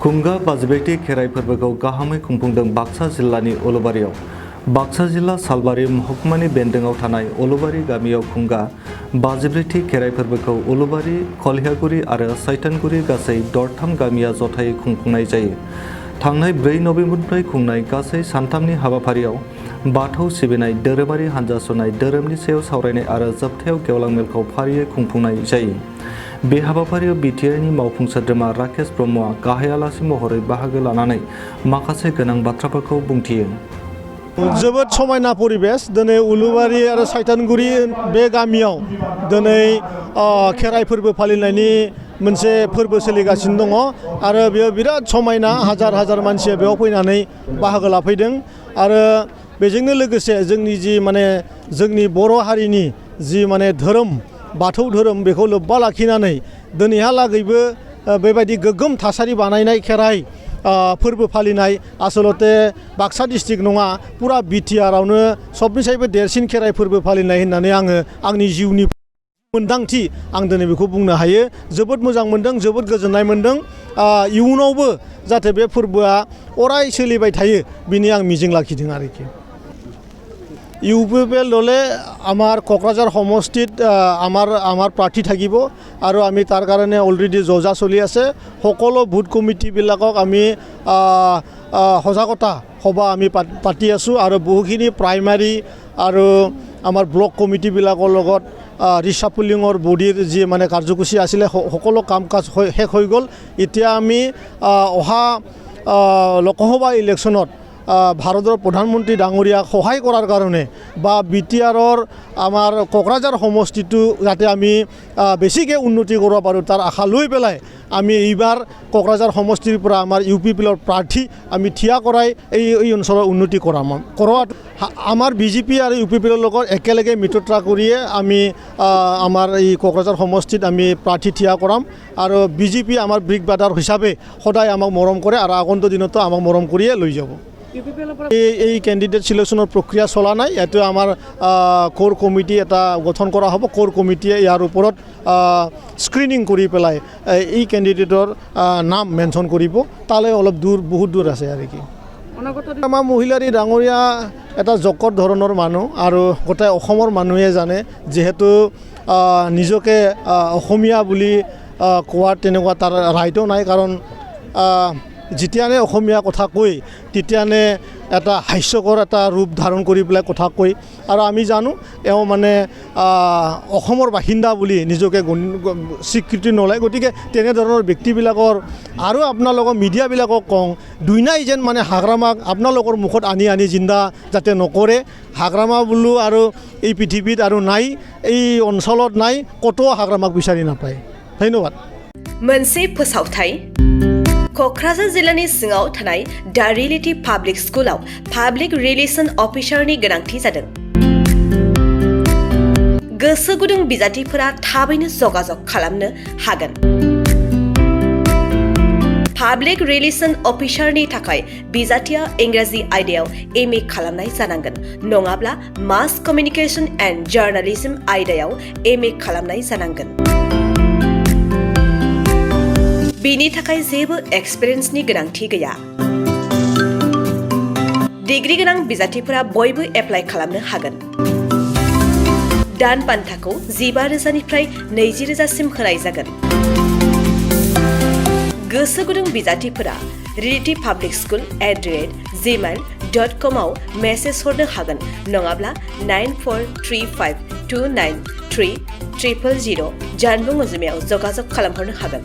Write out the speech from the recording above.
खुंगा बाजिब्रैथि खेराइ फोरबोखौ गाहामै खुंफुंदों बाक्सा जिल्लानि उलुबारियाव। बाक्सा जिल्ला सालबारि महकुमानि बेन्दोङाव थानाय उलुबारि गामियाव खुंगा बाजिब्रैथि खेराइ फोरबोखौ उलुबारि, खलिहागुरि आरो सैतानगुरि गासै दरथाम गामिया जथायै खुंफुंनाय जायो। थांनाय 4 नबेम्बरनिफ्राय खुंनाय गासै सानथामनि हाबाफारियाव बाथौ सिबिनाय, धोरोमारि हान्जा सुनाय, धोरोमनि सायाव सावरायनाय आरो जोबथायाव गेवलां मेलखौ फारियै खुंफुंनाय जायो। बे हाबाफारियाव बिटिआरनि मावफुं सोद्रोमा राकेश ब्रह्मआ गाहाय आलासि महरै बाहागो लानानै माखासे गोनां बाथ्राफोरखौ बुंथियो। जोबोद समायना परिबेस दिनै उलुबारि आरो सैतानगुरि बे गामियाव दिनै खेराइ फोरबो फालिनायनि मोनसे फोरबो सोलिगासिनो दङ आरो बेयो बिराद समायना, हाजार हाजार मानसिया बेयाव फैनानै बाहागो लाफैदों आरो बेजोंनो लोगोसे जोंनि बर' हारिनि जि धोरोम, बाथौ धोरोम बेखौ लोब्बा लाखिनानै दिनैहालागैबो बेबायदि गोग्गोम थासारि बानायनाय खेराइ फोरबो फालिनाय आसलते बाक्सा डिस्ट्रिक्ट नङा, पुरा बिटिआरआवनो सबनिसायबो देरसिन खेराइ फोरबो फालिनाय होननानै आङो आंनि जिउनि मोन्दांथि आं दिनै बेखौ बुंनो हायो। जोबोद मोजां मोनदों, जोबोद गोजोननाय मोनदों। इयुनावबो जाहाथे बे फोरबोआ अराय सोलिबाय थायो बिनि आं मिजिं लाखिदों आरोखि। ইউপিপিএল দলে আমার কোকরাঝার সমষ্টিত আমার প্ৰাৰ্থী থাকিব আৰু আমি তাৰ কাৰণে অলৰেডি যোজা চলি আছে। সকলো বুথ কমিটিবিলাকক আমি সজাগতা সভা আমি পাতি আছোঁ আৰু বহুখিনি প্ৰাইমাৰী আৰু আমাৰ ব্লক কমিটিবিলাকৰ লগত ৰিচাপুলিঙৰ বডিৰ যি কাৰ্যসূচী আছিলে সকলো কাম কাজ শেষ হৈ গ'ল। এতিয়া আমি অহা লোকসভা ইলেকশ্যনত ভাৰতৰ প্ৰধানমন্ত্ৰী ডাঙৰীয়াক সহায় কৰাৰ কাৰণে বা বিটিআৰৰ আমাৰ কোকৰাঝাৰ সমষ্টিটো যাতে আমি বেছিকৈ উন্নতি কৰিব পাৰোঁ তাৰ আশা লৈ পেলাই আমি এইবাৰ কোকৰাঝাৰ সমষ্টিৰ পৰা আমাৰ ইউপিপিএলৰ প্ৰাৰ্থী আমি থিয়া কৰাই এই অঞ্চলৰ উন্নতি কৰোৱাত আমাৰ বিজেপি আৰু ইউপিপিএলৰ লগত একেলগে মিত্ৰতা কৰিয়ে আমি আমাৰ এই কোকৰাঝাৰ সমষ্টিত আমি প্ৰাৰ্থী থিয়া কৰাম আৰু বিজেপি আমাৰ ব্ৰিক ব্ৰাদাৰ হিচাপে সদায় আমাক মৰম কৰে আৰু আগন্তুক দিনতো আমাক মৰম কৰিয়ে লৈ যাব। এই কেণ্ডিডেট সিলেকশ্যনৰ প্ৰক্ৰিয়া চলা নাই। ইয়াতে আমাৰ কোৰ কমিটি এটা গঠন কৰা হ'ব। কোৰ কমিটিয়ে ইয়াৰ ওপৰত স্ক্ৰিনিং কৰি পেলাই এই কেণ্ডিডেটৰ নাম মেনশ্যন কৰিব। তালৈ অলপ বহুত দূৰ আছে আৰু কি। আমাৰ মহিলাৰী ডাঙৰীয়া এটা জকত ধৰণৰ মানুহ আৰু গোটেই অসমৰ মানুহে জানে, যিহেতু নিজকে অসমীয়া বুলি কোৱাৰ তেনেকুৱা তাৰ ৰাইটো নাই। কাৰণ যেতিয়ানে অসমীয়া কথা কয় তেতিয়ানে এটা হাস্যকৰ এটা ৰূপ ধাৰণ কৰি পেলাই কথা কয় আৰু আমি জানো এওঁ অসমৰ বাসিন্দা বুলি নিজকে স্বীকৃতি নলয়। গতিকে তেনেধৰণৰ ব্যক্তিবিলাকৰ আৰু আপোনালোকৰ মিডিয়াবিলাকক কওঁ, দুইনাই যেন হাগ্ৰামাক আপোনালোকৰ মুখত আনি জিন্দা যাতে নকৰে। হাগ্ৰামা বোলো আৰু এই পৃথিৱীত আৰু নাই, এই অঞ্চলত নাই, ক'তো হাগ্ৰামাক বিচাৰি নাপায়। ধন্যবাদ। मोनसे फोसावथाय क'क्राझार जिल्लानि सिङाव थानाय दा रियेलिटी पाब्लिक स्कुलाव पाब्लिक रिलेशन अफिसारनि गोनांथि जादों। गोसो गुदुं बिजाथिफोरा थाबैनो जगाजग खालामनो हागोन। पाब्लिक रिलेशन अफिसारनि थाखाय बिजाथिया इंराजि आयदायाव एमए खालामनाय जानांगोन, नङाब्ला मास कमिउनिकेशन एन्ड जार्नालिज्म आयदायाव एमए खालामनाय जानांगोन। बेनि थाखाय जेबो एक्सपिरियेन्सनि गोनांथि गैया। डिग्री गोनां बिजाथिफोरा बयबो एप्लाइ खालामनो हागोन। दान बान्थाखौ 15,000निफ्राय 20,000सिम होनाय जागोन। गोसो गुदुं बिजाथिफोरा रियेलिटी पाब्लिक स्कुल @gmail.com आव मेसेज हरनो हागोन, नङाब्ला 9435293000 जानबुं अनजिमायाव जगाजग खालामहरनो हागोन।